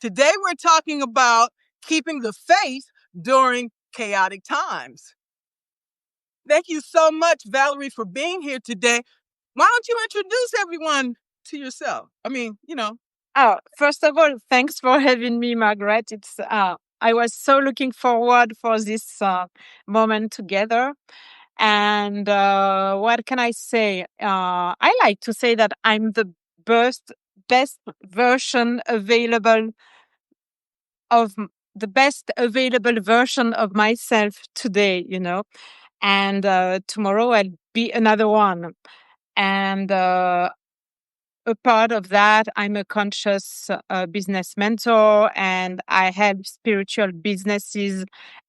Today we're talking about keeping the faith during chaotic times. Thank you so much, Valerie, for being here today. Why don't you introduce everyone to yourself? Oh, first of all, thanks for having me, Margaret. I was so looking forward for this moment together. And what can I say? I like to say that I'm the best version available of the best available version of myself today, and tomorrow I'll be another one. And a part of that, I'm a conscious business mentor, and I help spiritual businesses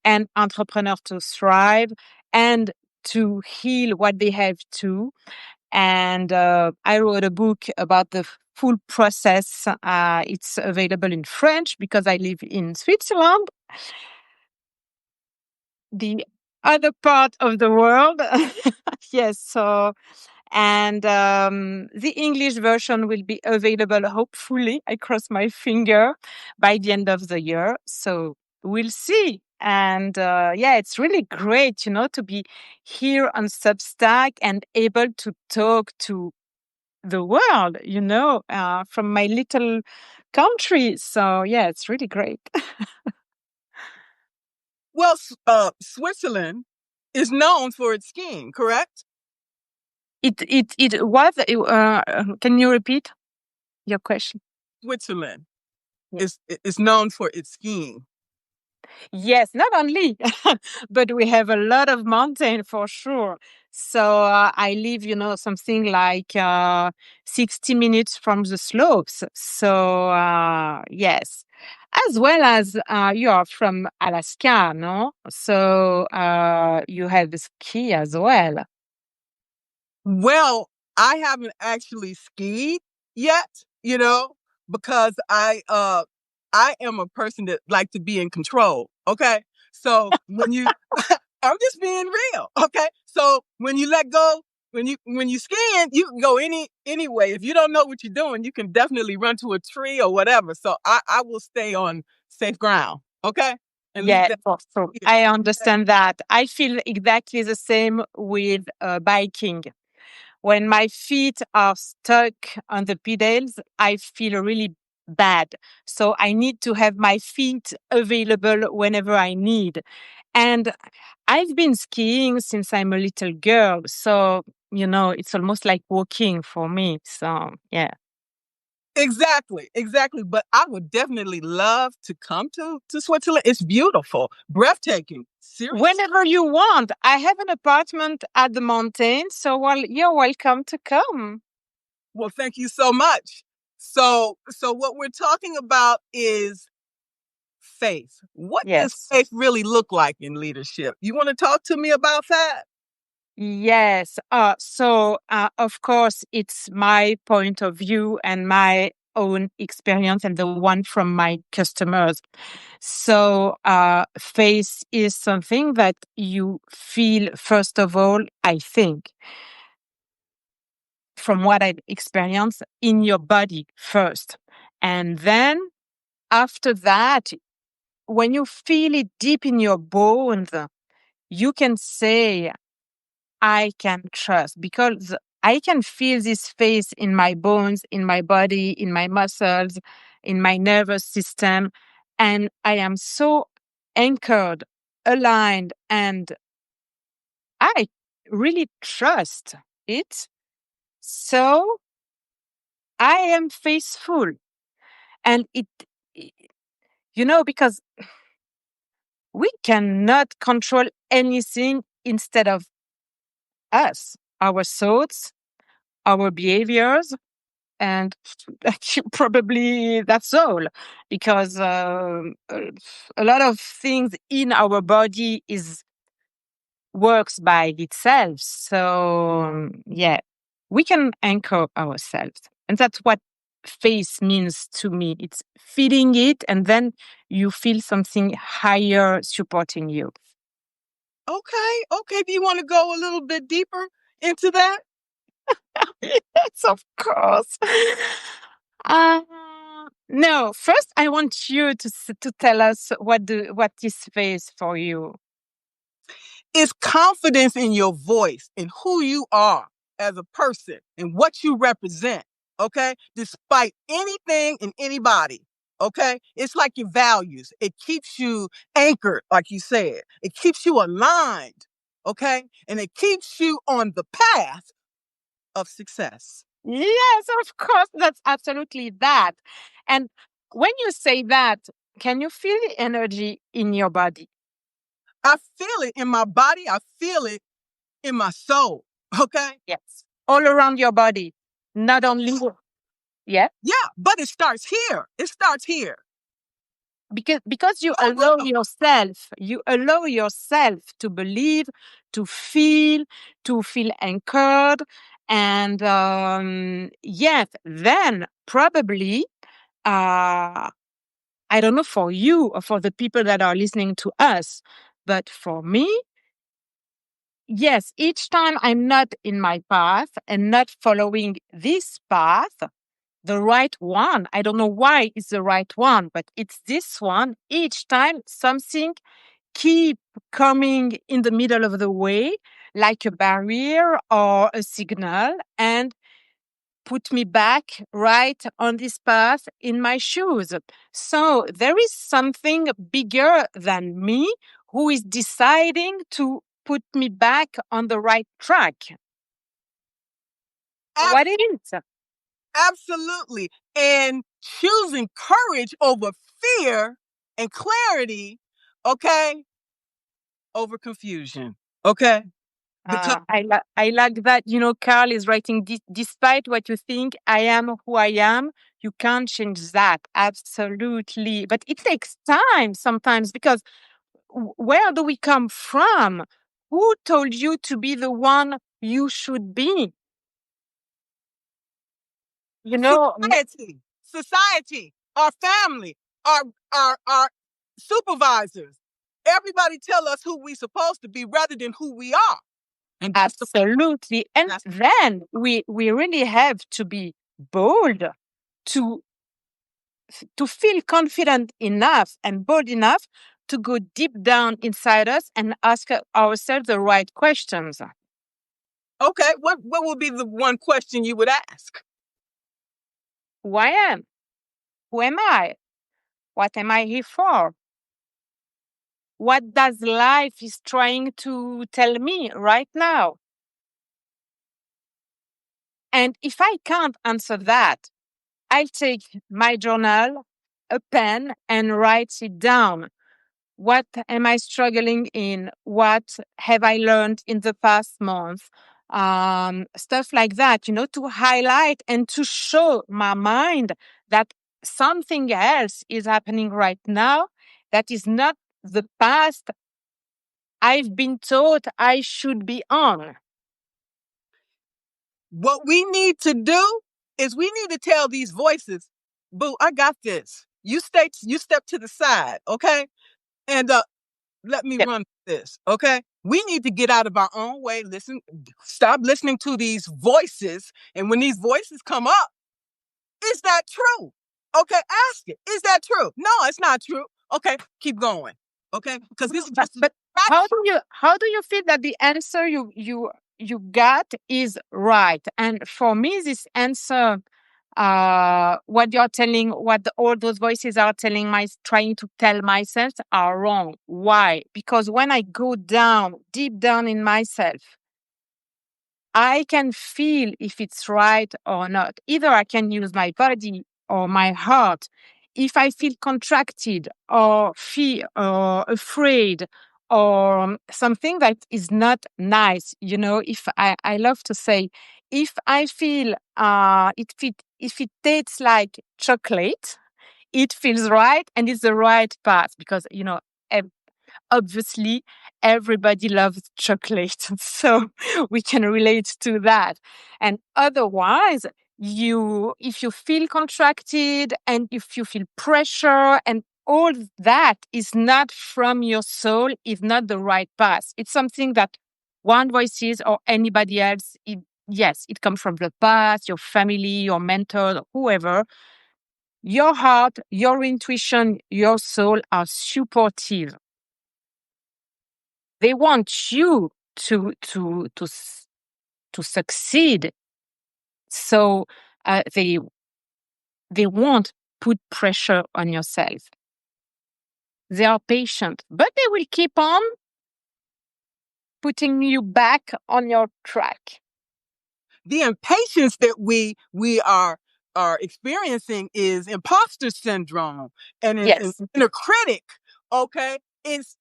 and entrepreneurs to thrive and to heal what they have too. And I wrote a book about the full process. It's available in French because I live in Switzerland, the other part of the world. Yes, so and the English version will be available, hopefully, I cross my finger, by the end of the year. So we'll see. And it's really great, to be here on Substack and able to talk to the world, from my little country. So, it's really great. Well, Switzerland is known for its skiing, correct? It was, can you repeat your question? Switzerland Yeah. is known for its skiing. Yes, not only, but we have a lot of mountain for sure. So I live, something like 60 minutes from the slopes. So yes, as well as you are from Alaska, no? So you have the ski as well. Well, I haven't actually skied yet, because I am a person that like to be in control. Okay. So when you I'm just being real. Okay. So when you let go, when you skiing, you can go anyway. If you don't know what you're doing, you can definitely run to a tree or whatever. So I will stay on safe ground. Okay. And leave Yeah, that. so I understand that. I feel exactly the same with biking. When my feet are stuck on the pedals, I feel really bad. So I need to have my feet available whenever I need. And I've been skiing since I'm a little girl. So, it's almost like walking for me. So, yeah. Exactly. But I would definitely love to come to Switzerland. It's beautiful, breathtaking. Seriously. Whenever you want. I have an apartment at the mountain. So, you're welcome to come. Well, thank you so much. So what we're talking about is faith. What does Yes. faith really look like in leadership? You want to talk to me about that? Yes. Of course, it's my point of view and my own experience and the one from my customers. So, faith is something that you feel, first of all, I think, from what I've experienced, in your body first. And then after that, when you feel it deep in your bones, you can say, I can trust, because I can feel this faith in my bones, in my body, in my muscles, in my nervous system. And I am so anchored, aligned, and I really trust it. So I am faithful. And because we cannot control anything instead of us, our thoughts, our behaviors, and probably that's all, because a lot of things in our body is works by itself. So we can anchor ourselves, and that's what faith means to me. It's feeling it, and then you feel something higher supporting you. Okay. Do you want to go a little bit deeper into that? Yes, of course. Uh, No, first I want you to tell us what this phase for you. It's confidence in your voice and who you are as a person and what you represent. Okay. Despite anything and anybody. Okay. It's like your values. It keeps you anchored, like you said. It keeps you aligned. Okay. And it keeps you on the path of success. Yes, of course, that's absolutely that. And when you say that, can you feel the energy in your body? I feel it in my body. I feel it in my soul. Okay. Yes. All around your body, not only. Yeah. Yeah. But it starts here. It starts here. Because you allow yourself to believe, to feel, anchored. And yes, then probably, I don't know for you or for the people that are listening to us, but for me, yes, each time I'm not in my path and not following this path, the right one, I don't know why it's the right one, but it's this one. Each time something keep coming in the middle of the way, like a barrier or a signal, and put me back right on this path in my shoes. So there is something bigger than me who is deciding to put me back on the right track. What it is? Absolutely. And choosing courage over fear and clarity, okay, over confusion. Okay. Because I like that. Carl is writing, despite what you think, I am who I am. You can't change that. Absolutely. But it takes time sometimes because where do we come from? Who told you to be the one you should be? You know, society, our family, our supervisors, everybody tell us who we supposed to be rather than who we are. And absolutely. And then we really have to be bold to feel confident enough and bold enough to go deep down inside us and ask ourselves the right questions. Okay, what would be the one question you would ask? Who I am? Who am I? What am I here for? What does life is trying to tell me right now? And if I can't answer that, I'll take my journal, a pen, and write it down. What am I struggling in? What have I learned in the past month? Stuff like that, to highlight and to show my mind that something else is happening right now that is not the past I've been taught I should be on. What we need to do is we need to tell these voices, boo, I got this. You step to the side, okay? And let me run this, okay? We need to get out of our own way, stop listening to these voices. And when these voices come up, is that true? Okay, ask it. Is that true? No, it's not true. Okay, keep going. Okay, because this is just. But how do you feel that the answer you got is right? And for me, this answer, what all those voices are trying to tell myself are wrong. Why? Because when I go deep down in myself, I can feel if it's right or not. Either I can use my body or my heart. If I feel contracted or fear or afraid or something that is not nice, if I love to say, if I feel if it tastes like chocolate, it feels right and it's the right path because obviously everybody loves chocolate so we can relate to that. And otherwise, if you feel contracted and if you feel pressure and all that is not from your soul, is not the right path. It's something that one voices or anybody else, yes, it comes from the past, your family, your mentor, whoever. Your heart, your intuition, your soul are supportive. They want you to succeed. So they won't put pressure on yourself. They are patient, but they will keep on putting you back on your track. The impatience that we are experiencing is imposter syndrome, and Yes. inner critic. Okay, it's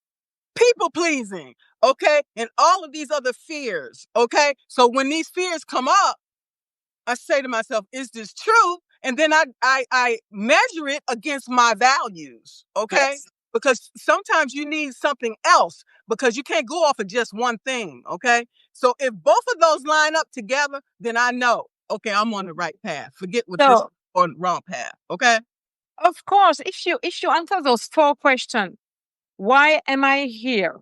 people pleasing. Okay, and all of these other fears. Okay, so when these fears come up, I say to myself, is this true? And then I measure it against my values. Okay. Yes. Because sometimes you need something else because you can't go off of just one thing. Okay. So if both of those line up together, then I know, okay, I'm on the right path. Forget what this So, on wrong path. Okay. of course, if you answer those 4 questions, why am I here?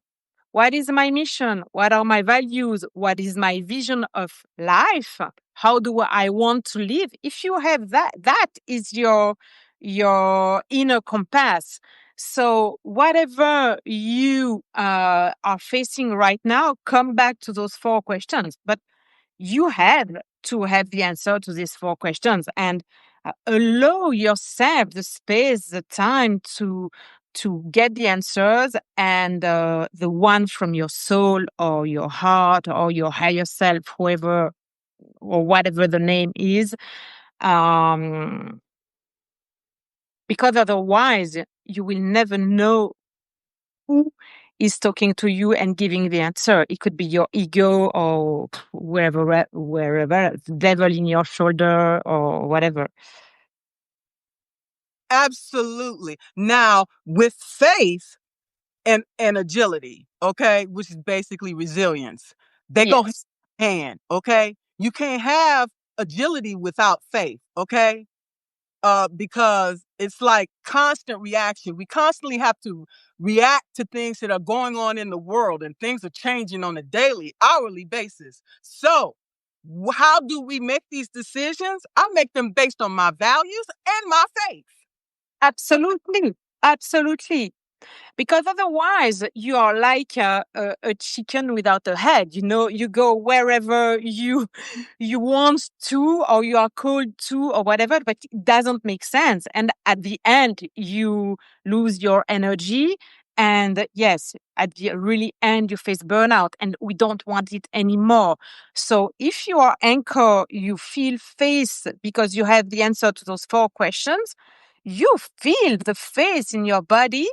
What is my mission? What are my values? What is my vision of life? How do I want to live? If you have that, that is your inner compass. So whatever you are facing right now, come back to those 4 questions. But you have to have the answer to these 4 questions, and allow yourself the space, the time to get the answers, and the one from your soul or your heart or your higher self, whoever or whatever the name is, um, because otherwise you will never know who is talking to you and giving the answer. It could be your ego or wherever, the devil in your shoulder or whatever. Absolutely. Now, with faith and agility, okay, which is basically resilience, they go hand Yes, in hand. Okay. You can't have agility without faith. Okay. Because it's like constant reaction. We constantly have to react to things that are going on in the world, and things are changing on a daily, hourly basis. So, how do we make these decisions? I make them based on my values and my faith. absolutely. Absolutely. Because otherwise you are like a chicken without a head. You go wherever you want to, or you are called to, or whatever, but it doesn't make sense, and at the end you lose your energy, and yes, at the really end you face burnout, and we don't want it anymore. So if you are anchor, you feel face because you have the answer to those 4 questions. You feel the face in your body,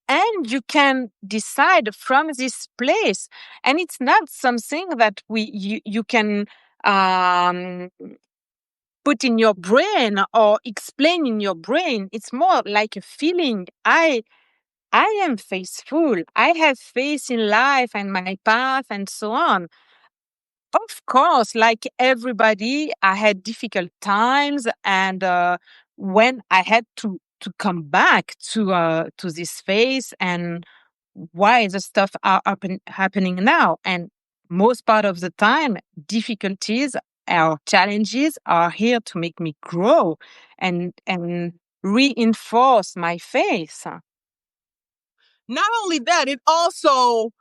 and you can decide from this place, and it's not something that you can um, put in your brain or explain in your brain. It's more like a feeling. I am faithful, I have faith in life and my path and so on. Of course, like everybody, I had difficult times, and when I had to come back to this phase, and why the stuff are happening now. And most part of the time, difficulties or challenges are here to make me grow and reinforce my faith. Not only that, it's also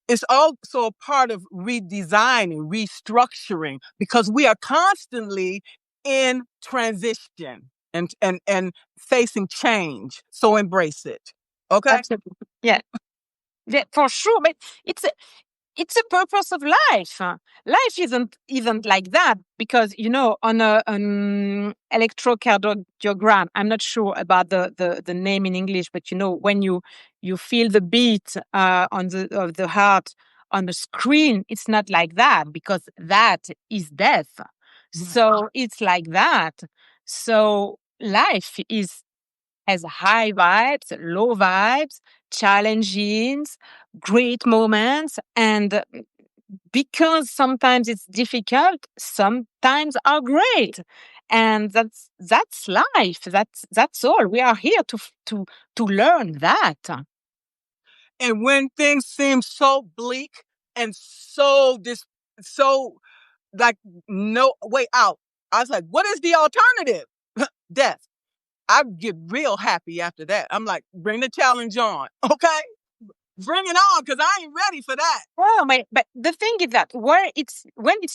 a part of redesigning, restructuring, because we are constantly in transition and facing change. So embrace it. Okay? Absolutely, yeah, yeah, for sure. But it's it's a purpose of life. Life isn't like that, because on an electrocardiogram. I'm not sure about the name in English, but when you feel the beat on the of the heart on the screen, it's not like that, because that is death. So it's like that. So life is has high vibes, low vibes, challenges, great moments, and because sometimes it's difficult, sometimes are great, and that's life. That's all. We are here to learn that. And when things seem so bleak and so like no way out, I was like, what is the alternative? Death. I get real happy after that. I'm like, bring the challenge on, okay? Bring it on, because I ain't ready for that. Oh my! But the thing is that when it's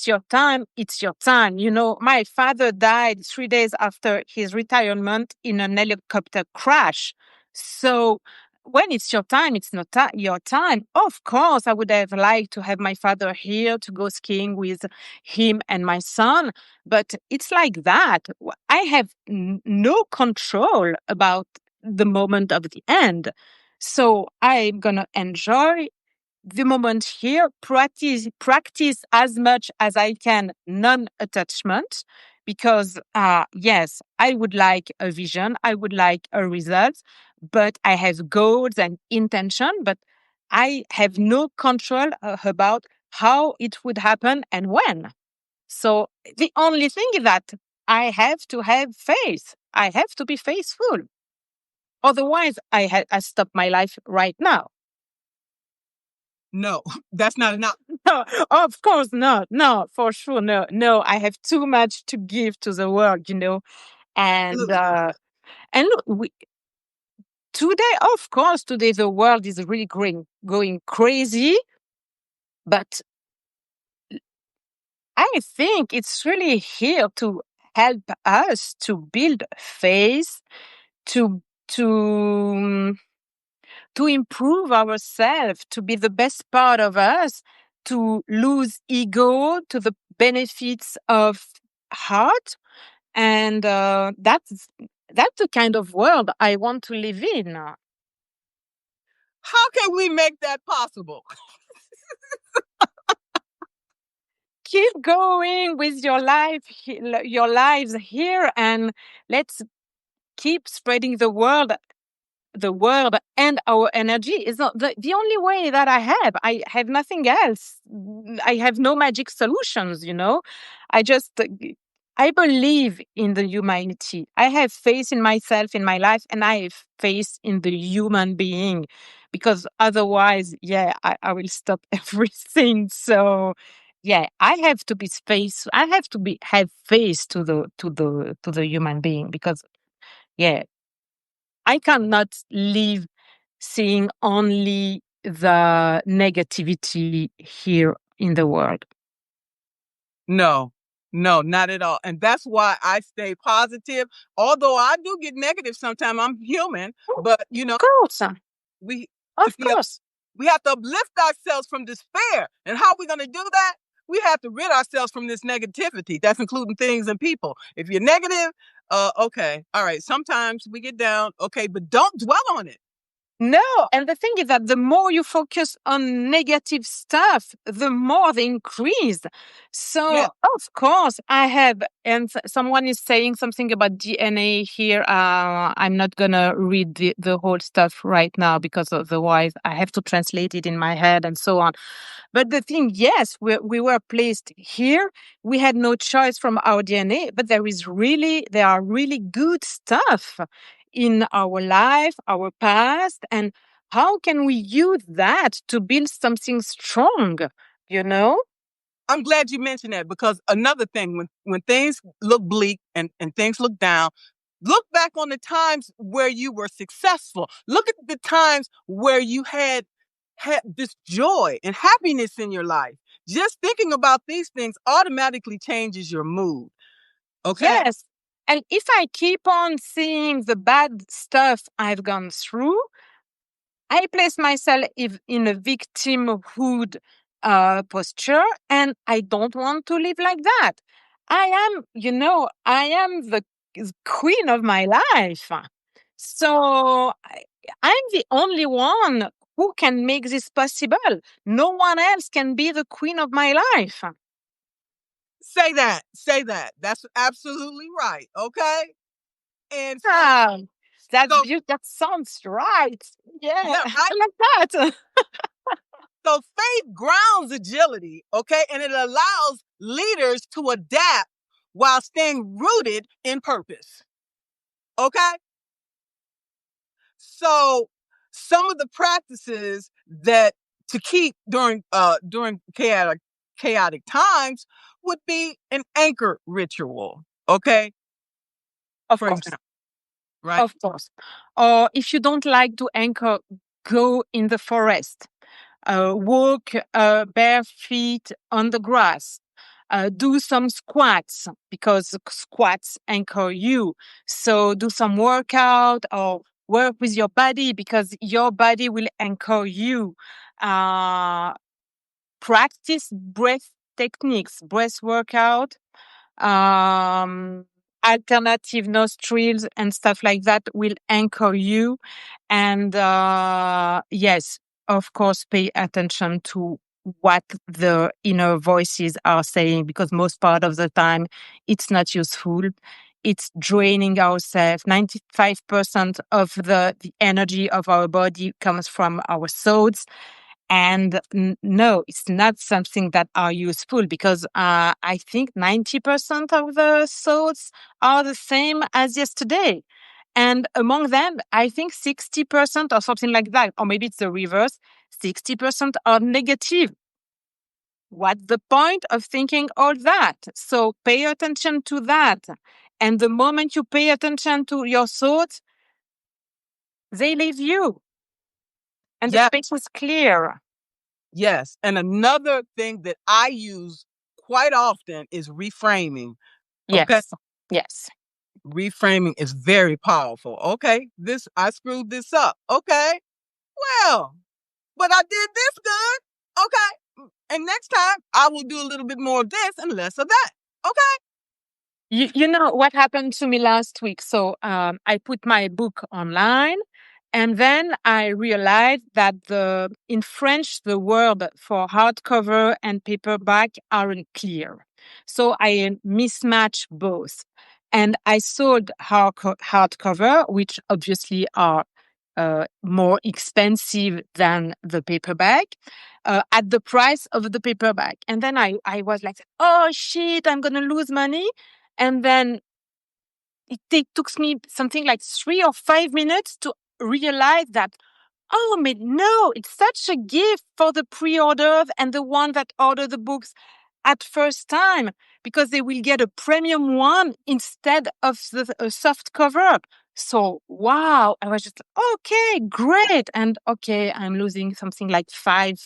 your time, it's your time. You know, my father died 3 days after his retirement in an helicopter crash. So when it's your time, it's not your time. Of course, I would have liked to have my father here to go skiing with him and my son, but it's like that. I have no control about the moment of the end. So I'm gonna enjoy the moment here, practice as much as I can non-attachment, because yes, I would like a vision, I would like a result, but I have goals and intention, but I have no control about how it would happen and when. So the only thing is that I have to have faith. I have to be faithful. Otherwise, I stop my life right now. No, that's not enough. No, of course not. No, for sure. No, no. I have too much to give to the world, you know. And Absolutely. and look, today, of course, today the world is really going crazy. But I think it's really here to help us to build faith, to to to improve ourselves, to be the best part of us, to lose ego to the benefits of heart. And that's the kind of world I want to live in. How can we make that possible? Keep going with your life, your lives here, and let's keep spreading the word and our energy is not the only way that I have. I have nothing else. I have no magic solutions, you know. I just, I believe in the humanity. I have faith in myself, in my life, and I have faith in the human being, because otherwise, yeah, I will stop everything. So, yeah, I have to be space. I have to have faith to the human being, because yeah, I cannot live seeing only the negativity here in the world. No, no, not at all. And that's why I stay positive. Although I do get negative sometimes, I'm human, but Of course, we to of be course. we have to uplift ourselves from despair. And how are we going to do that? We have to rid ourselves from this negativity. That's including things and people. If you're negative, okay, all right. Sometimes we get down, okay, but don't dwell on it. No, and the thing is that the more you focus on negative stuff, the more they increase. So, Yeah, of course, I have, and someone is saying something about DNA here. I'm not gonna read the whole stuff right now, because otherwise I have to translate it in my head and so on. But the thing, yes, we were placed here. We had no choice from our DNA, but there are really good stuff in our life, our past, and how can we use that to build something strong, you know? I'm glad you mentioned that, because another thing, when things look bleak and things look down, look back on the times where you were successful. Look at the times where you had this joy and happiness in your life. Just thinking about these things automatically changes your mood. Okay? Yes. And if I keep on seeing the bad stuff I've gone through, I place myself in a victimhood posture, and I don't want to live like that. I am the queen of my life. So I'm the only one who can make this possible. No one else can be the queen of my life. Say that. Say that. That's absolutely right. Okay? And Ah, that's so beautiful. That sounds right. Yeah, yeah, right? I like that. So faith grounds agility, okay? And it allows leaders to adapt while staying rooted in purpose. Okay? So some of the practices that to keep during chaotic times would be an anchor ritual. Okay? Of For course. example. Right. of course. Or if you don't like to anchor, go in the forest. Walk bare feet on the grass. Do some squats because squats anchor you. So do some workout or work with your body because your body will anchor you. Uh, Practice breath techniques, breath workout, um, alternative nostrils and stuff like that will anchor you. And yes, of course, pay attention to what the inner voices are saying because most part of the time it's not useful. It's draining ourselves. 95% of the energy of our body comes from our thoughts. And no, it's not something that are useful because I think 90% of the thoughts are the same as yesterday. And among them, I think 60% or something like that, or maybe it's the reverse, 60% are negative. What's the point of thinking all that? So pay attention to that. And the moment you pay attention to your thoughts, they leave you and the Yeah. space is clear. Yes. And another thing that I use quite often is reframing. Okay. Yes. Yes. Reframing is very powerful. Okay. I screwed this up. Okay. Well, but I did this good. Okay. And next time I will do a little bit more of this and less of that. Okay. You know what happened to me last week? So I put my book online, and then I realized that in French the word for hardcover and paperback aren't clear. So I mismatched both, and I sold hardcover, which obviously are more expensive than the paperback, at the price of the paperback. And then I was like, oh shit, I'm going to lose money. And then took me something like 3 or 5 minutes to realize that, oh, no, it's such a gift for the pre-orders and the one that order the books at first time because they will get a premium one instead of the soft cover. So, wow, I was just, okay, great. And okay, I'm losing something like 5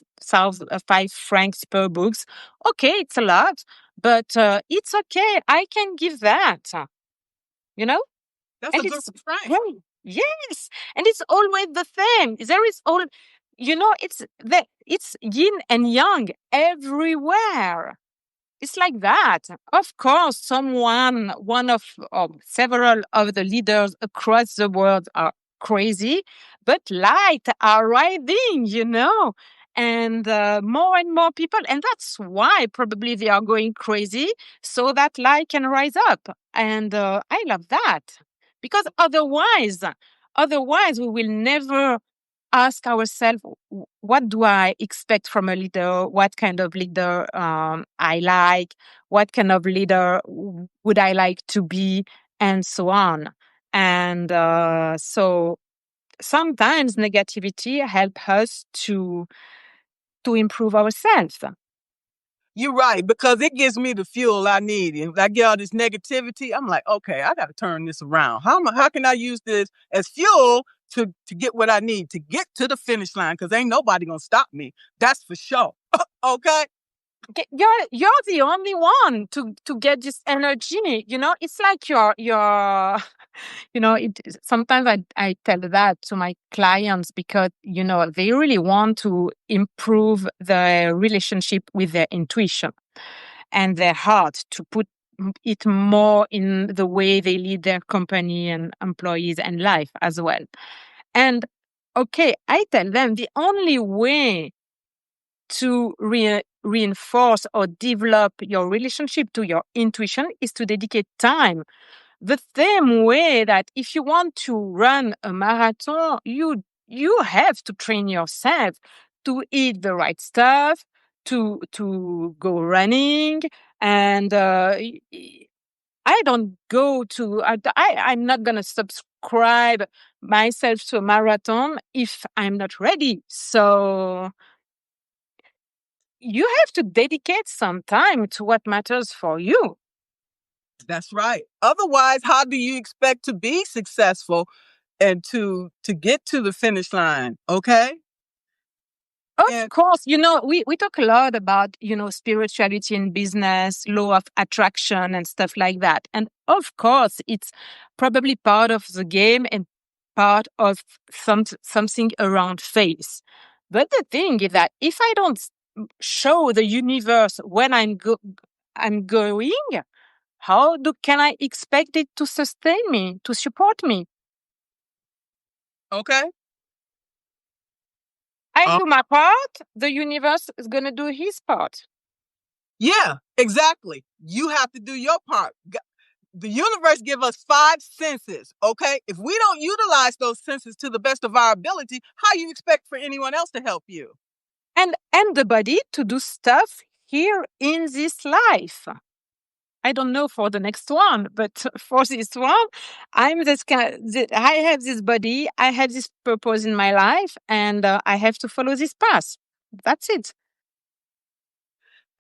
francs per books. Okay, it's a lot, but it's okay. I can give that, you know? That's a And good it's refrain. great. Yes. And it's always the same. There is all, it's yin and yang everywhere. It's like that. Of course, one of several of the leaders across the world are crazy, but light are rising. And more and more people. And that's why probably they are going crazy so that light can rise up. And I love that because otherwise we will never ask ourselves, what do I expect from a leader? What kind of leader I like? What kind of leader would I like to be? And so on. And so sometimes negativity help us to improve ourselves. You're right, because it gives me the fuel I need. And I get all this negativity, I'm like, okay, I got to turn this around. How can I use this as fuel to get what I need to get to the finish line? Because ain't nobody gonna stop me. That's for sure. Okay. You're the only one to get this energy. It's like you're sometimes I tell that to my clients because, they really want to improve their relationship with their intuition and their heart to put it more in the way they lead their company and employees and life as well. And okay, I tell them the only way to reinforce or develop your relationship to your intuition is to dedicate time. The same way that if you want to run a marathon, you have to train yourself to eat the right stuff, to go running, and I don't go to. I'm not gonna subscribe myself to a marathon if I'm not ready. So you have to dedicate some time to what matters for you. That's right. Otherwise, how do you expect to be successful and to get to the finish line? Okay. Of And course, we talk a lot about, spirituality in business, law of attraction and stuff like that. And of course, it's probably part of the game and part of something around faith. But the thing is that if I don't show the universe when I'm going, how can I expect it to sustain me, to support me? okay. I Uh, do my part, the universe is going to do his part. yeah, exactly. You have to do your part. The universe give us five senses, okay? If we don't utilize those senses to the best of our ability, how you expect for anyone else to help you? And the body to do stuff here in this life. I don't know for the next one, but for this one, I'm this kind. I have this body. I have this purpose in my life, and I have to follow this path. That's it.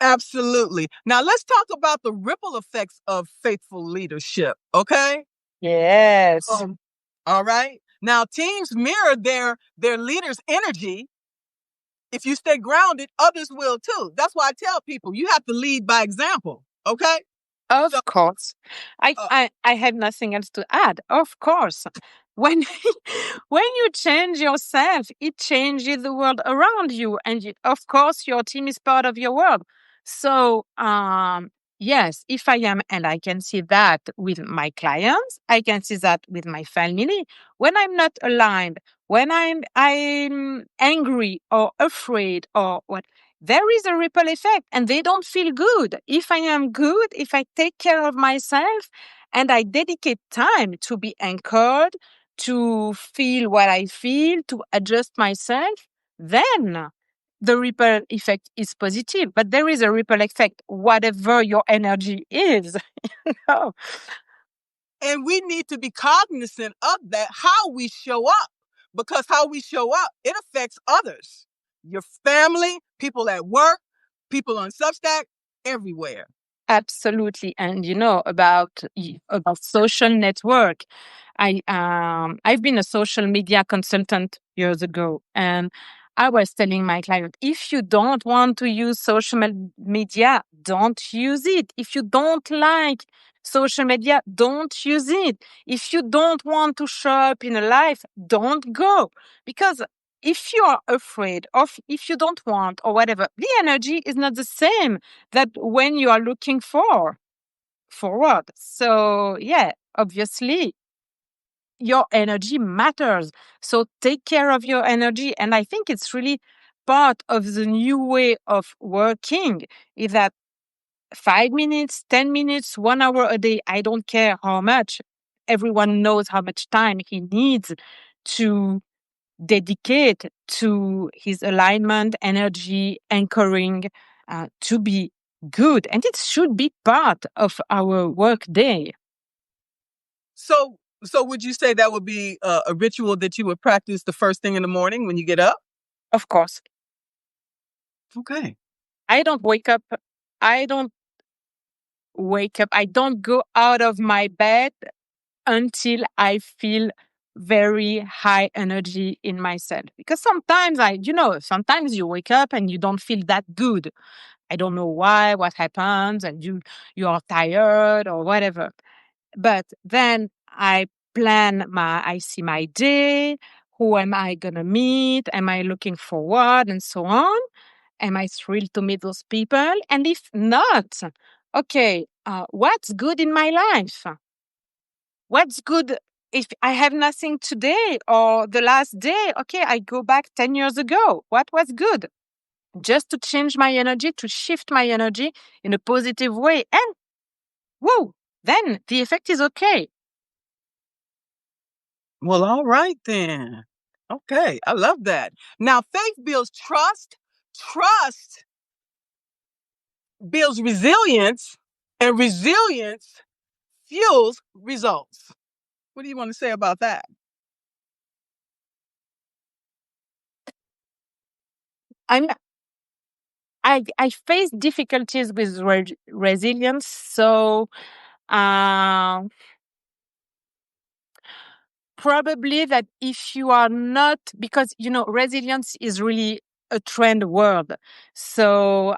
Absolutely. Now let's talk about the ripple effects of faithful leadership, okay? Yes. Um, all right. Now teams mirror their leaders' energy. If you stay grounded, others will too. That's why I tell people you have to lead by example, okay? So, Of course. I, uh, I, I have nothing else to add. Of course. When when you change yourself, it changes the world around you. And of course, your team is part of your world. So, yes, if I am, and I can see that with my clients, I can see that with my family. When I'm not aligned, when I'm angry or afraid or what, there is a ripple effect and they don't feel good. If I am good, if I take care of myself and I dedicate time to be anchored, to feel what I feel, to adjust myself, then the ripple effect is positive. But there is a ripple effect, whatever your energy is. Oh, and we need to be cognizant of that, how we show up, because how we show up, it affects others, your family, people at work, people on Substack, everywhere. absolutely. And about social network. I've been a social media consultant years ago, and I was telling my client, if you don't want to use media, don't use it. If you don't like social media, don't use it. If you don't want to show up in a life, don't go. Because if you are afraid of, if you don't want or whatever, the energy is not the same that when you are looking forward. So yeah, obviously your energy matters. So take care of your energy. And I think it's really part of the new way of working is that 5 minutes, 10 minutes, 1 hour a day, I don't care how much. Everyone knows how much time he needs to dedicate to his alignment, energy, anchoring to be good. And it should be part of our work day. So would you say that would be a ritual that you would practice the first thing in the morning when you get up? Of course, Okay. I don't wake up. I don't wake up. I don't go out of my bed until I feel very high energy in myself. Because sometimes sometimes you wake up and you don't feel that good. I don't know why, what happens, and you are tired or whatever. But then I see my day. Who am I gonna meet? Am I looking forward and so on? Am I thrilled to meet those people? And if not, okay, what's good in my life? What's good if I have nothing today or the last day? Okay, I go back 10 years ago. What was good? Just to change my energy, to shift my energy in a positive way. And whoa, then the effect is okay. Well, all right then. Okay, I love that. Now, faith builds trust, trust builds resilience, and resilience fuels results. What do you want to say about that? I'm I face difficulties with resilience. So Uh, Probably that if you are not, because, resilience is really a trend word. So,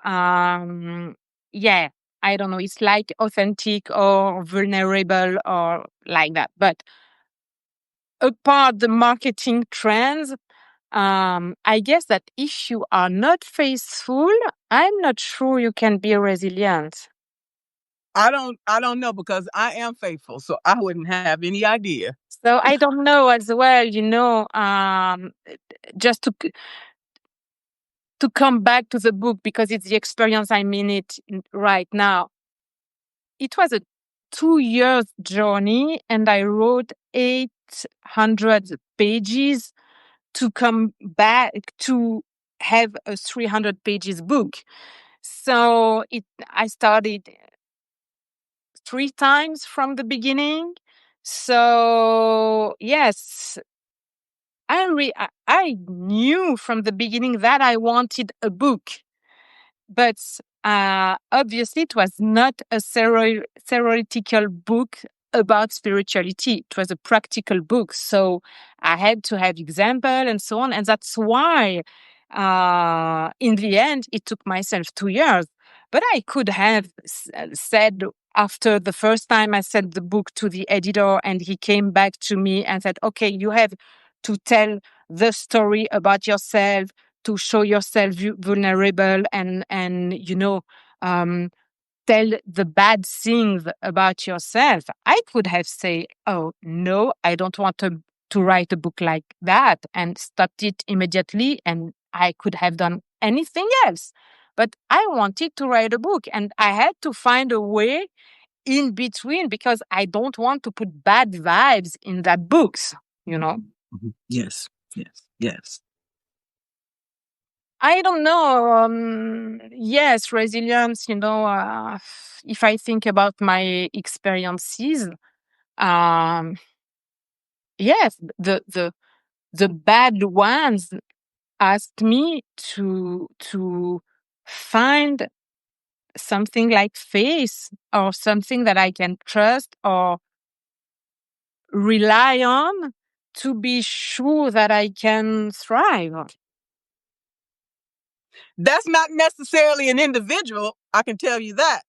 yeah, I don't know. It's like authentic or vulnerable or like that. But apart the marketing trends, I guess that if you are not faithful, I'm not sure you can be resilient. I don't know because I am faithful, so I wouldn't have any idea. So I don't know as well, just to come back to the book because it's the experience I'm in it right now. It was a 2 years journey and I wrote 800 pages to come back to have a 300 pages book. So I started 3 times from the beginning. So yes, I knew from the beginning that I wanted a book, but obviously it was not a theoretical book about spirituality. It was a practical book. So I had to have example and so on. And that's why in the end, it took myself 2 years. But I could have said after the first time I sent the book to the editor and he came back to me and said, okay, you have to tell the story about yourself, to show yourself vulnerable and um, tell the bad things about yourself. I could have said, oh no, I don't want to write a book like that and stopped it immediately, and I could have done anything else. But I wanted to write a book and I had to find a way in between because I don't want to put bad vibes in that books. Yes, yes, yes. I don't know. Yes, resilience, if I think about my experiences, um, yes, the bad ones asked me to find something like faith or something that I can trust or rely on to be sure that I can thrive. That's not necessarily an individual, I can tell you that.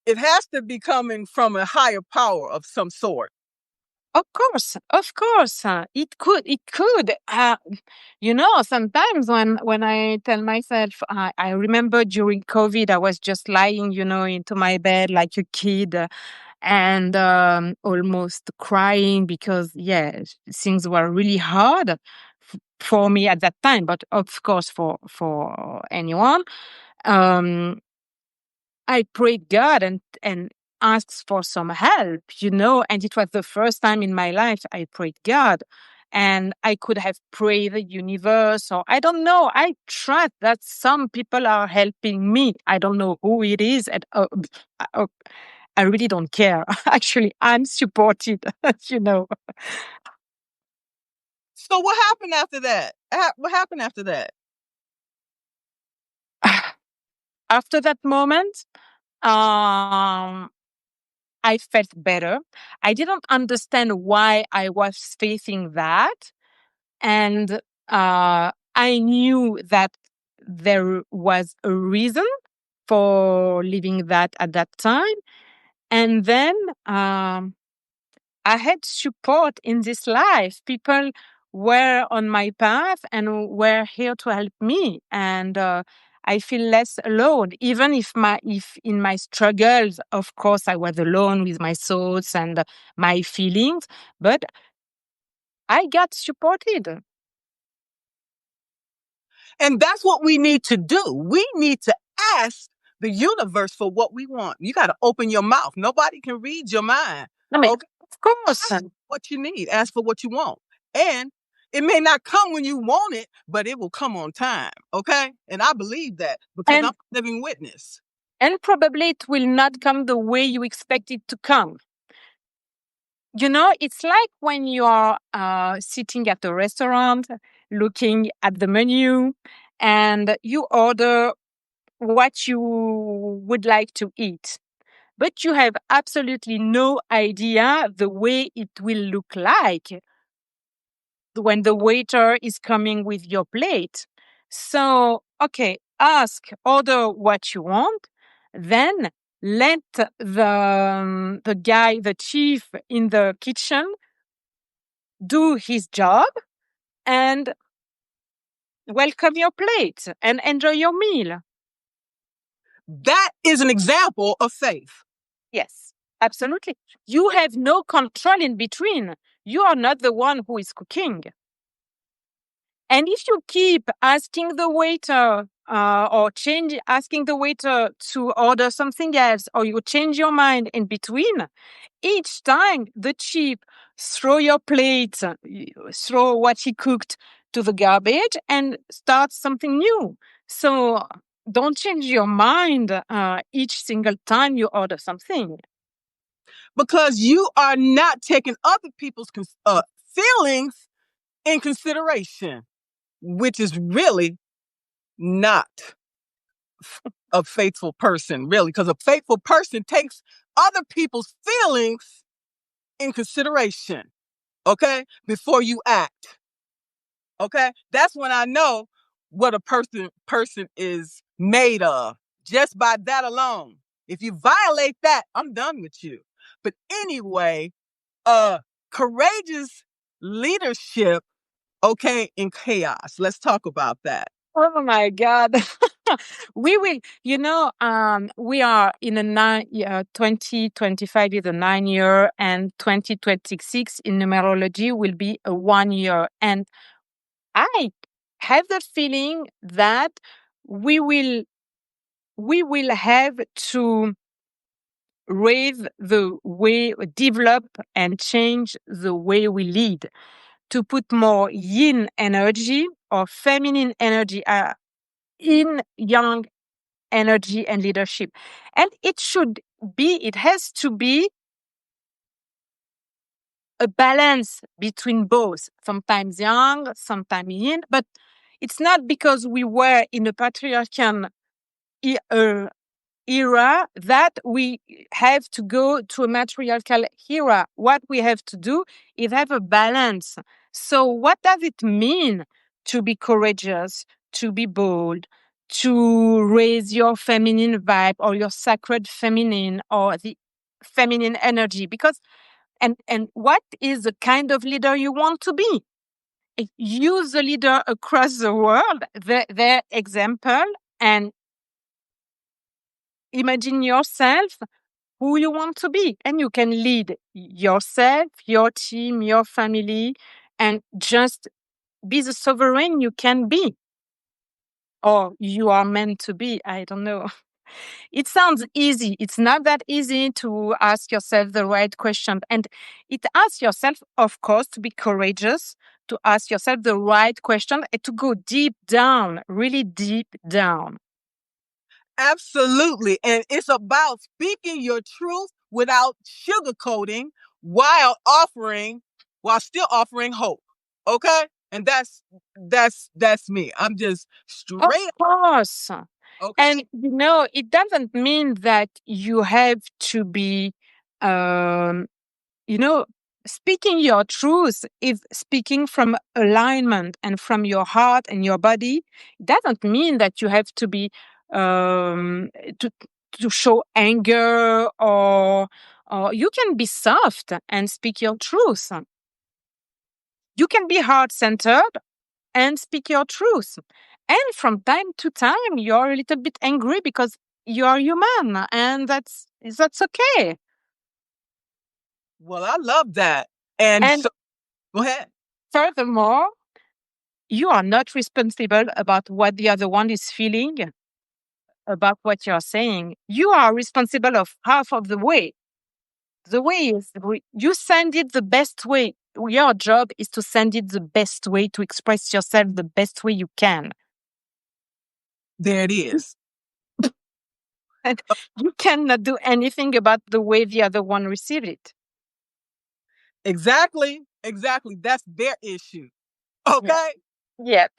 It has to be coming from a higher power of some sort. Of course, it could. Sometimes when I tell myself, I remember during COVID, I was just lying, into my bed like a kid, and almost crying because, yeah, things were really hard for me at that time, but of course for anyone. Um, I prayed God and asked for some help, and it was the first time in my life I prayed God. And I could have prayed the universe, or I don't know. I trust that some people are helping me. I don't know who it is. And uh, I really don't care. Actually, I'm supported, you know. So what happened after that? What happened after that? After that moment, um, I felt better. I didn't understand why I was facing that. And I knew that there was a reason for leaving that at that time. And then I had support in this life. People were on my path and were here to help me. And I feel less alone, even if in my struggles, of course, I was alone with my thoughts and my feelings, but I got supported. And that's what we need to do. We need to ask the universe for what we want. You got to open your mouth. Nobody can read your mind. I mean, Okay. of course. Ask what you need. Ask for what you want. And it may not come when you want it, but it will come on time. Okay. And I believe that because I'm And a living witness. and probably it will not come the way you expect it to come. It's like when you are sitting at a restaurant, looking at the menu, and you order what you would like to eat. but you have absolutely no idea the way it will look like when the waiter is coming with your plate. So, okay, order what you want, then let the guy, the chief in the kitchen, do his job and welcome your plate and enjoy your meal. That is an example of faith. Yes, absolutely. You have no control in between. You are not the one who is cooking. And if you keep asking the waiter asking the waiter to order something else, or you change your mind in between, each time the chief throw your plate, throw what he cooked to the garbage and start something new. So don't change your mind each single time you order something. Because you are not taking other people's feelings in consideration, which is really not a faithful person, really, because a faithful person takes other people's feelings in consideration, okay, before you act. Okay, that's when I know what a person is made of, just by that alone. If you violate that, I'm done with you. But anyway, courageous leadership, okay, in chaos. Let's talk about that. Oh my God. We will, we are in a 2025 is a 9 year, and 2026 in numerology will be a 1 year. And I have the feeling that we will have to raise the way, develop and change the way we lead, to put more yin energy or feminine energy in young energy and leadership. And it has to be a balance between both, sometimes young, sometimes yin, but it's not because we were in a patriarchal era that we have to go to a matriarchal era. What we have to do is have a balance. So what does it mean to be courageous, to be bold, to raise your feminine vibe or your sacred feminine or the feminine energy? Because and what is the kind of leader you want to be? Use the leader across the world, their example, and imagine yourself who you want to be. And you can lead yourself, your team, your family, and just be the sovereign you can be. Or you are meant to be. I don't know. It sounds easy. It's not that easy to ask yourself the right question. And it asks yourself, of course, to be courageous, to ask yourself the right question and to go deep down, really deep down. Absolutely. And it's about speaking your truth without sugarcoating while still offering hope. Okay? And that's me. I'm just Of straight. course. Okay. And it doesn't mean that you have to be, um, speaking your truth is speaking from alignment and from your heart and your body. It doesn't mean that you have to be um, to to show anger, or you can be soft and speak your truth. You can be heart centered and speak your truth. And from time to time, you're a little bit angry because you are human, and that's okay. Well, I love that. And And so go ahead. furthermore, you are not responsible about what the other one is feeling about what you're saying. You are responsible of half of the way. The way is you send it the best way. Your job is to send it the best way, to express yourself the best way you can. There it is. And you cannot do anything about the way the other one received it. Exactly. Exactly. That's their issue. Yeah. Okay? Yep.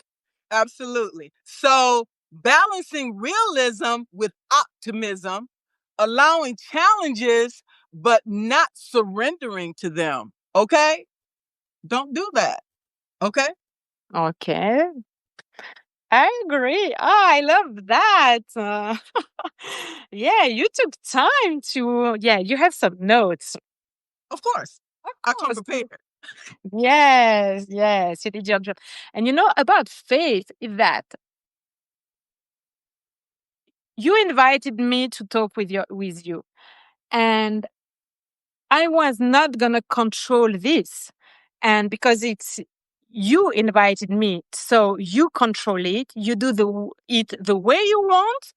Absolutely. So balancing realism with optimism, allowing challenges, but not surrendering to them. Okay? Don't do that. Okay? Okay. I agree. Oh, I love that. Yeah, you took time to, yeah, you have some notes. Of course. Of I come course. prepared. Yes, yes, you did your job. And about faith is that you invited me to talk with you, and I was not gonna control this. And because it's you invited me, so you control it, you do it the way you want,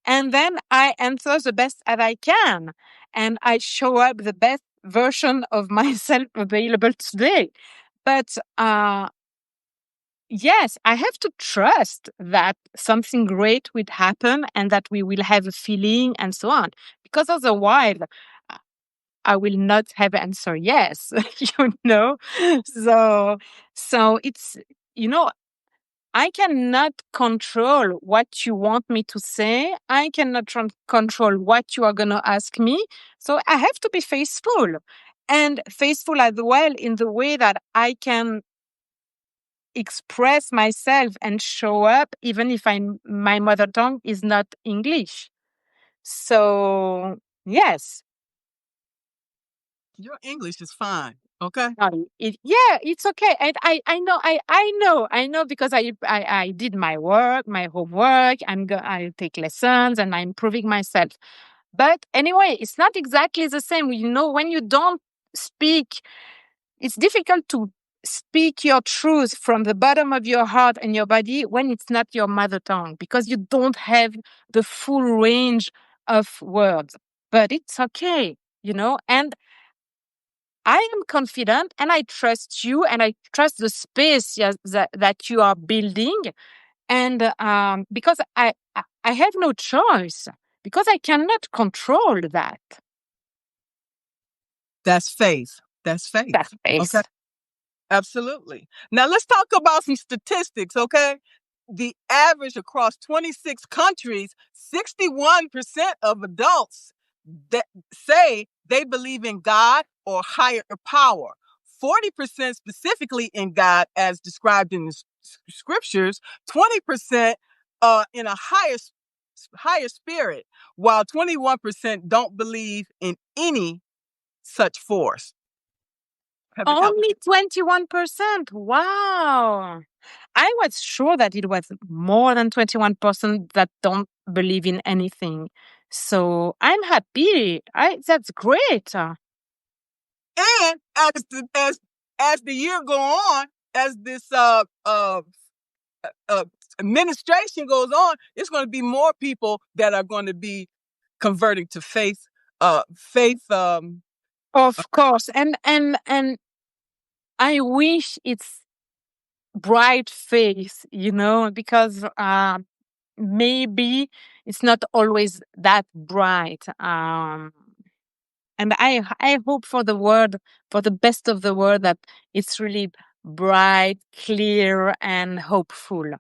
and then I answer the best as I can, and I show up the best version of myself available today. But yes, I have to trust that something great would happen and that we will have a feeling and so on. Because otherwise, uh, I will not have answer yes, you know. So, so it's you know I cannot control what you want me to say. I cannot control what you are going to ask me. So I have to be faithful, and faithful as well in the way that I can express myself and show up, even if my mother tongue is not English. So yes, Your English is fine. Okay? yeah, it's okay. And I know because I did my work, my homework. I take lessons and I'm improving myself. But anyway, it's not exactly the same. When you don't speak, it's difficult to speak your truth from the bottom of your heart and your body when it's not your mother tongue, because you don't have the full range of words. But it's okay. And I am confident and I trust you and I trust the space that you are building. And because I have no choice, because I cannot control that. That's faith. That's faith. That Okay? space. Absolutely. Now let's talk about some statistics, okay? The average across 26 countries, 61% of adults that say they believe in God or higher power. 40% specifically in God as described in the scriptures, 20% in a higher spirit, while 21% don't believe in any such force. Only 21%. Wow. I was sure that it was more than 21% that don't believe in anything. So I'm happy. That's great. And as the year go on, as this uh administration goes on, it's going to be more people that are going to be converting to faith. Of course. And I wish it's bright face, because maybe it's not always that bright. And I hope for the world, for the best of the world, that it's really bright, clear, and hopeful.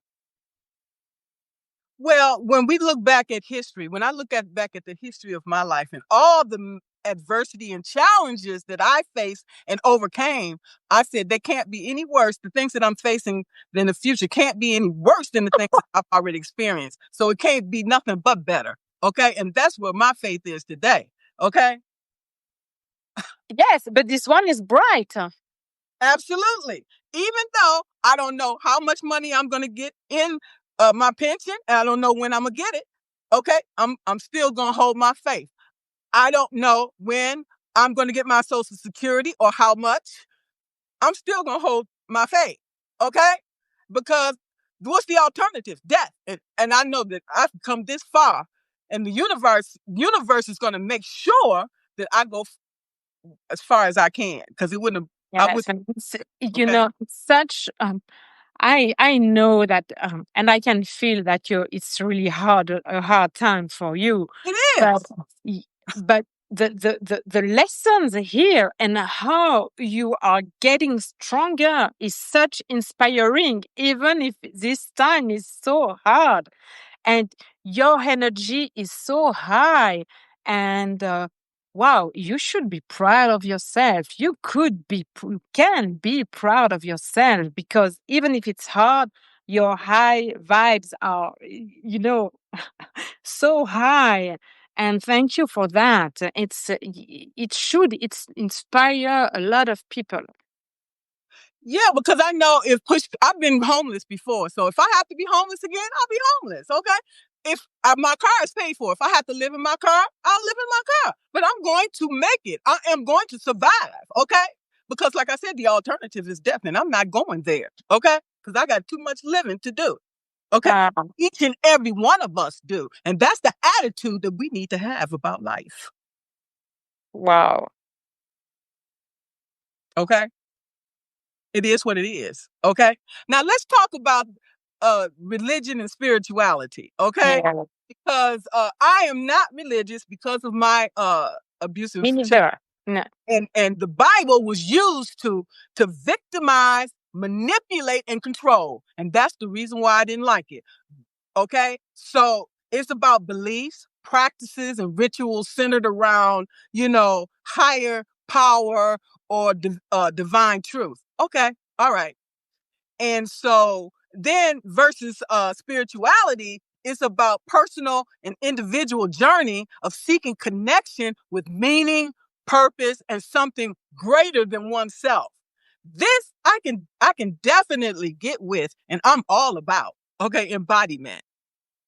Well, when we look back at history, when I look back at the history of my life and all the adversity and challenges that I faced and overcame, I said they can't be any worse. The things that I'm facing in the future can't be any worse than the things that I've already experienced. So it can't be nothing but better. Okay. And that's where my faith is today. Okay. Yes, but this one is bright. Absolutely. Even though I don't know how much money I'm going to get in my pension, and I don't know when I'm going to get it. Okay. I'm still going to hold my faith. I don't know when I'm going to get my Social Security or how much. I'm still going to hold my faith. Okay. Because what's the alternative? Death. And I know that I've come this far, and the universe is going to make sure that I go as far as I can, because it wouldn't have, I would. Yes, and Okay. it's such. I know that, and I can feel that it's really a hard time for you, It but is. y- but the lessons here and how you are getting stronger is such inspiring, even if this time is so hard and your energy is so high. And wow, you should be proud of yourself. You can be proud of yourself, because even if it's hard, your high vibes are, so high. And thank you for that. It's inspire a lot of people. Yeah, because I know I've been homeless before. So if I have to be homeless again, I'll be homeless. Okay. If my car is paid for, if I have to live in my car, I'll live in my car. But I'm going to make it. I am going to survive. Okay. Because, like I said, the alternative is death, and I'm not going there. Okay. Because I got too much living to do. Okay. Uh, Each and every one of us do. And that's the attitude that we need to have about life. wow. Okay. It is what it is. Okay. Now let's talk about religion and spirituality. Okay. Yeah. Because I am not religious because of my Me abusive child. neither. No. And the Bible was used to victimize, manipulate, and control. And that's the reason why I didn't like it. Okay. So it's about beliefs, practices, and rituals centered around, higher power or divine truth. Okay. All right. And so then versus spirituality, it's about personal and individual journey of seeking connection with meaning, purpose, and something greater than oneself. This I can definitely get with, and I'm all about. Okay, embodiment.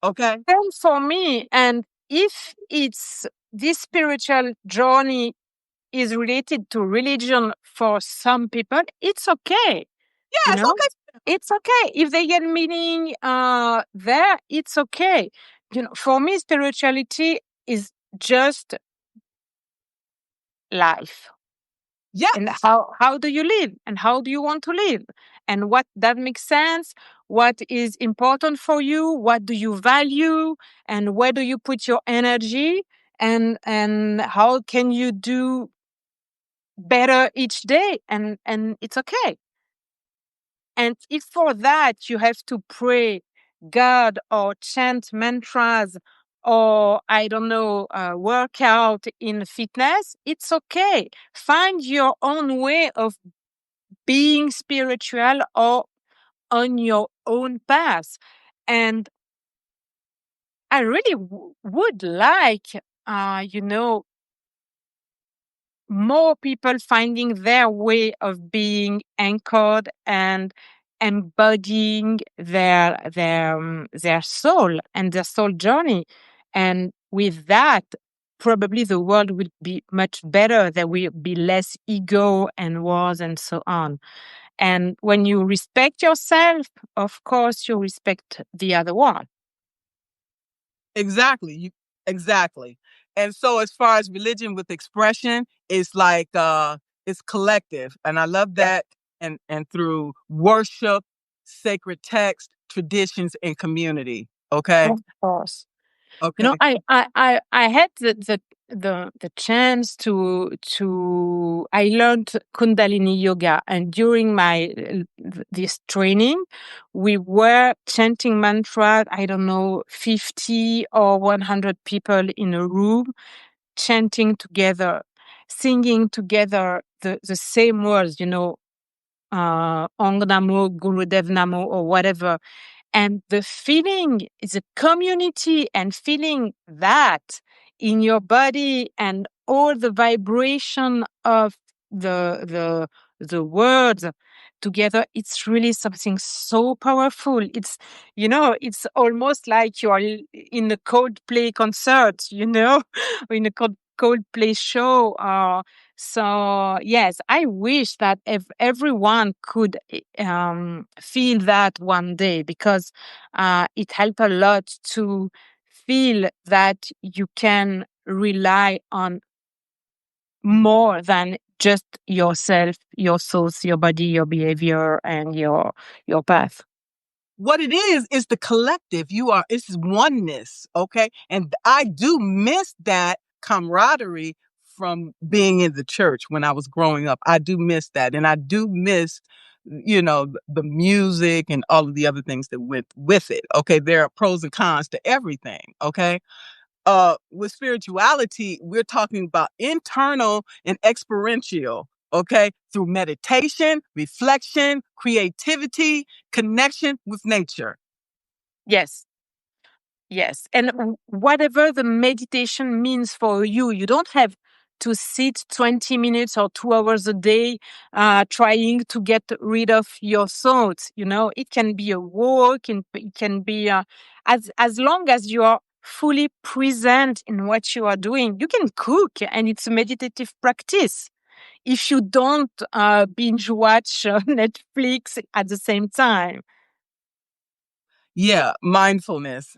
Okay. Same for me. And if it's this spiritual journey is related to religion for some people, it's okay. You Yeah, it's know, okay. it's okay. If they get meaning there, it's okay. For me, spirituality is just life. And Yes. how do you live, and how do you want to live, and what that makes sense, what is important for you, what do you value, and where do you put your energy, and how can you do better each day, and it's okay. And if for that you have to pray God or chant mantras, or I don't know, work out in fitness, it's okay. Find your own way of being spiritual or on your own path. And I really would like, more people finding their way of being anchored and embodying their soul and their soul journey. And with that, probably the world will be much better. There will be less ego and wars and so on. And when you respect yourself, of course, you respect the other one. Exactly. Exactly. And so as far as religion with expression, it's like it's collective. And I love that. And through worship, sacred text, traditions, and community. Okay. Of course. Okay. I had the chance to I learned Kundalini yoga, and during my this training, we were chanting mantra. I don't know, 50 or 100 people in a room chanting together, singing together the same words. Ong Namo, Gurudev Namo, or whatever. And the feeling is a community, and feeling that in your body, and all the vibration of the words together, it's really something so powerful. It's almost like you are in a Coldplay concert, or in a Coldplay show. So yes, I wish that if everyone could feel that one day, because it helped a lot to feel that you can rely on more than just yourself, your thoughts, your body, your behavior, and your path. What it is the collective. It's oneness. Okay. And I do miss that camaraderie from being in the church when I was growing up. I do miss that. And I do miss, the music and all of the other things that went with it. Okay. There are pros and cons to everything. Okay. with spirituality, we're talking about internal and experiential, okay, through meditation, reflection, creativity, connection with nature. Yes. Yes. And whatever the meditation means for you, you don't have to sit 20 minutes or 2 hours a day trying to get rid of your thoughts. It can be a walk, and it can be as long as you are fully present in what you are doing. You can cook, and it's a meditative practice. If you don't binge watch Netflix at the same time. Yeah, mindfulness,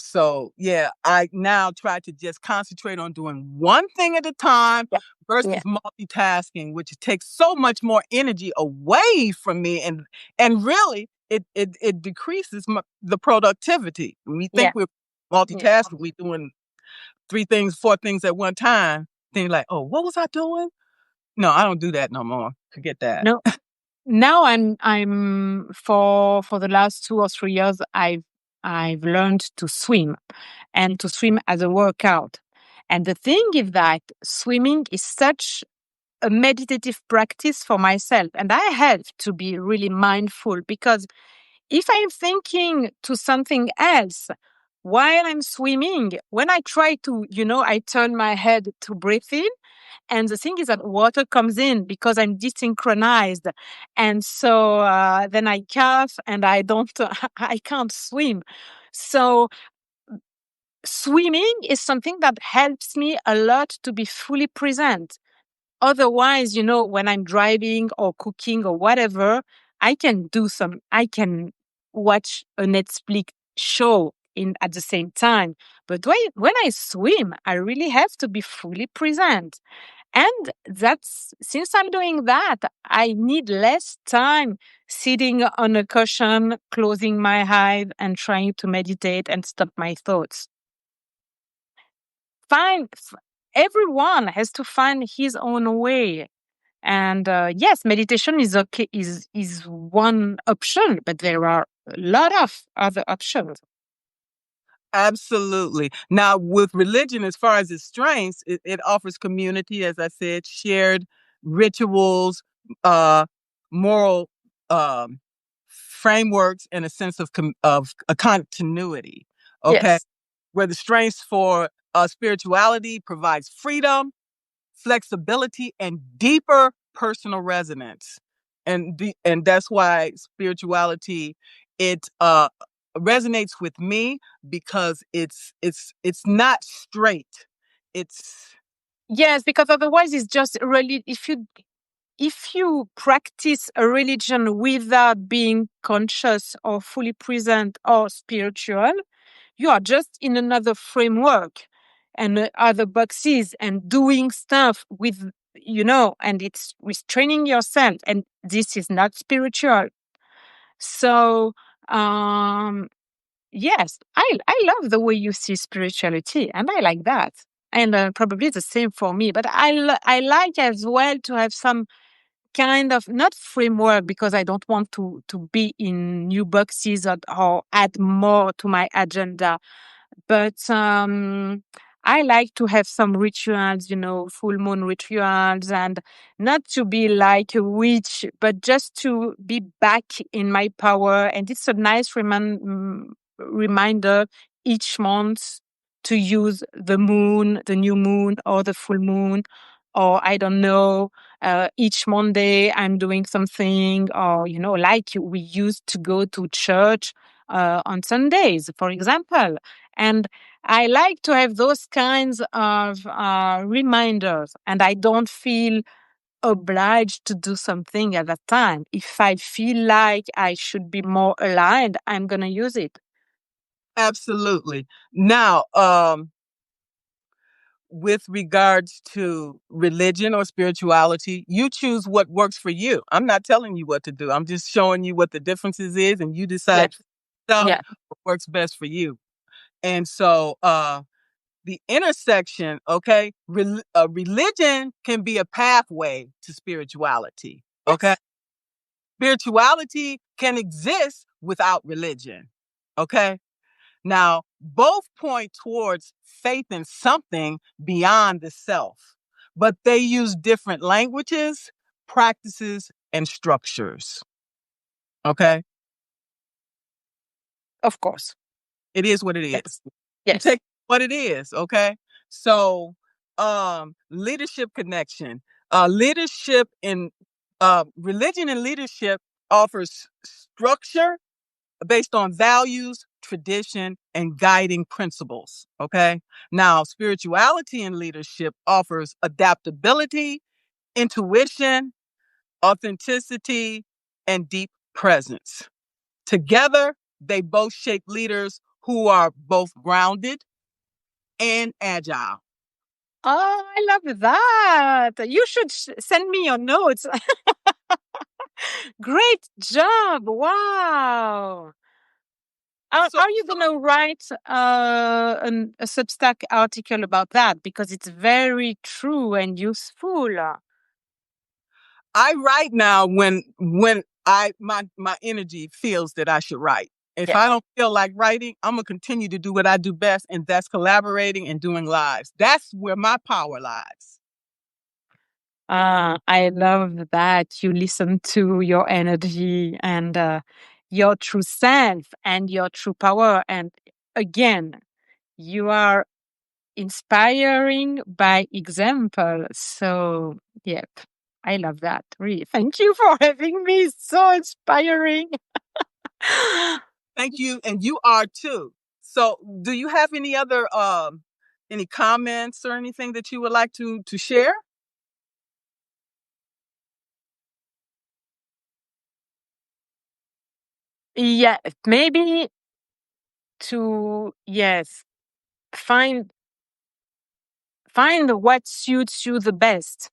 So, yeah, I now try to just concentrate on doing one thing at a time Yeah. versus Yeah. multitasking, which takes so much more energy away from me, and really it decreases the productivity. When we think Yeah. we're Yeah. multitasking, we doing three things, four things at one time. Then you're like, oh, what was I doing? No, I don't do that no more. Forget that. No. Now I'm for the last 2 or 3 years I've learned to swim, and to swim as a workout. And the thing is that swimming is such a meditative practice for myself, and I have to be really mindful, because if I'm thinking to something else while I'm swimming, when I try to, I turn my head to breathe in, and the thing is that water comes in because I'm desynchronized. And so then I cough and I don't, I can't swim. So swimming is something that helps me a lot to be fully present. Otherwise, when I'm driving or cooking or whatever, I can watch a Netflix show at the same time. But when I swim, I really have to be fully present. And that's since I'm doing that, I need less time sitting on a cushion, closing my eyes and trying to meditate and stop my thoughts. Find Everyone has to find his own way. And yes, meditation is okay, is one option, but there are a lot of other options. Absolutely. Now, with religion, as far as its strengths, it offers community, as I said, shared rituals, uh, moral frameworks, and a sense of a continuity. Okay, Yes. where the strengths for spirituality provides freedom, flexibility, and deeper personal resonance. And that's why spirituality, it resonates with me, because it's not straight. It's Yes, because otherwise it's just really, if you practice a religion without being conscious or fully present or spiritual, you are just in another framework and other boxes and doing stuff with, and it's restraining yourself. And this is not spiritual. So, yes, I love the way you see spirituality, and I like that. And probably the same for me. But I like as well to have some kind of, not framework, because I don't want to be in new boxes, or add more to my agenda. But I like to have some rituals, full moon rituals, and not to be like a witch, but just to be back in my power. And it's a nice reminder each month to use the moon, the new moon, or the full moon, or I don't know, each Monday I'm doing something, or, like we used to go to church on Sundays, for example. And I like to have those kinds of reminders, and I don't feel obliged to do something at that time. If I feel like I should be more aligned, I'm going to use it. absolutely. Now, with regards to religion or spirituality, you choose what works for you. I'm not telling you what to do. I'm just showing you what the differences is, and you decide Yes. for yourself Yeah. what works best for you. And so, the intersection, okay, religion can be a pathway to spirituality. Okay, Yes. spirituality can exist without religion. Okay, Now, both point towards faith in something beyond the self, but they use different languages, practices, and structures. Okay? Of course. It is what it is. Yes. You Yes. take what it is, okay? So, leadership connection. Leadership in religion and leadership offers structure based on values, tradition, and guiding principles. Okay. Now, spirituality and leadership offers adaptability, intuition, authenticity, and deep presence. Together, they both shape leaders who are both grounded and agile. Oh, I love that. You should send me your notes. Great job. Wow. So Are you going to write a Substack article about that? Because it's very true and useful. I write now when I my energy feels that I should write. If Yes. I don't feel like writing, I'm gonna continue to do what I do best, and that's collaborating and doing lives. That's where my power lies. I love that you listen to your energy and your true self and your true power. And again, you are inspiring by example. So, yep, I love that. Really, thank you for having me. It's so inspiring. Thank you, and you are too. So, do you have any comments or anything that you would like to share? Yeah, maybe to yes, find what suits you the best.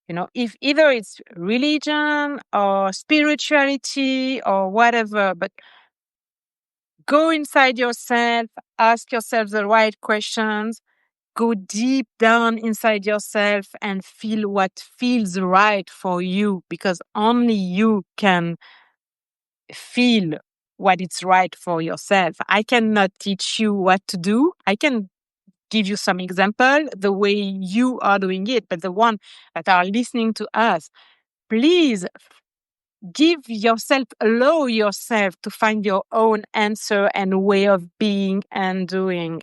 You know, if either it's religion or spirituality or whatever, but go inside yourself, ask yourself the right questions, go deep down inside yourself and feel what feels right for you, because only you can feel what is right for yourself. I cannot teach you what to do. I can give you some example the way you are doing it, but the one that are listening to us, please allow yourself to find your own answer and way of being and doing.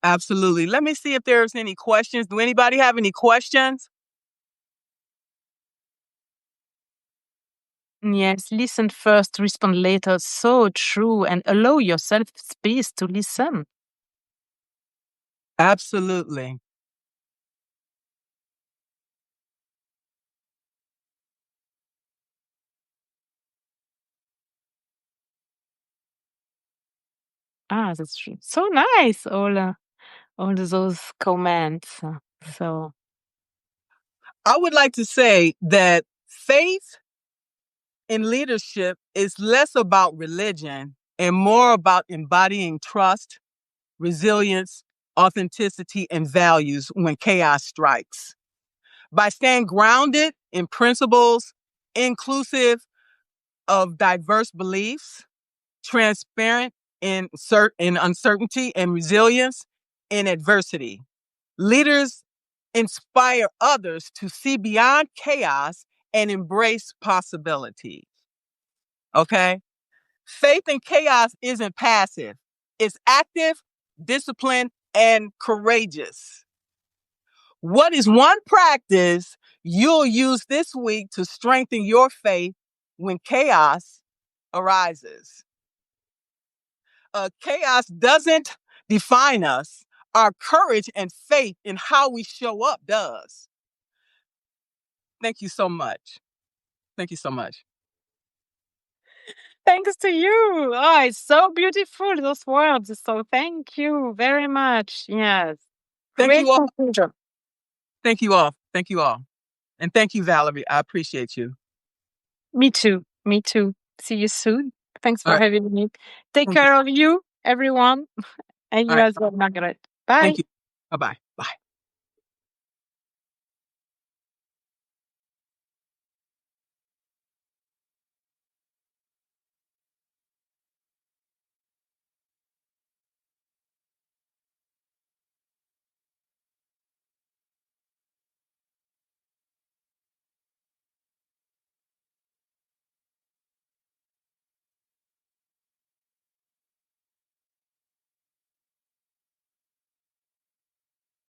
Absolutely. Let me see if there's any questions. Do anybody have any questions? Yes, listen first, respond later. So true. And allow yourself space to listen. Absolutely. That's true. So nice. All those comments. So I would like to say that faith in leadership is less about religion and more about embodying trust, resilience, authenticity, and values when chaos strikes. By staying grounded in principles inclusive of diverse beliefs, transparent in uncertainty, and resilience in adversity, leaders inspire others to see beyond chaos and embrace possibility. Okay? Faith in chaos isn't passive, it's active, disciplined, and courageous. What is one practice you'll use this week to strengthen your faith when chaos arises? Chaos doesn't define us. Our courage and faith in how we show up does. Thank you so much. Thank you so much. thanks to you. Oh, it's so beautiful, those words. So thank you very much. Yes. Thank Great you all. conclusion. Thank you all. Thank you all. And thank you, Valerie. I appreciate you. Me too. Me too. See you soon. Thanks All for right. having me. Take Thank you. care of you, everyone, and All you right. as well, Margaret. Thank Bye. you. Bye-bye. Bye.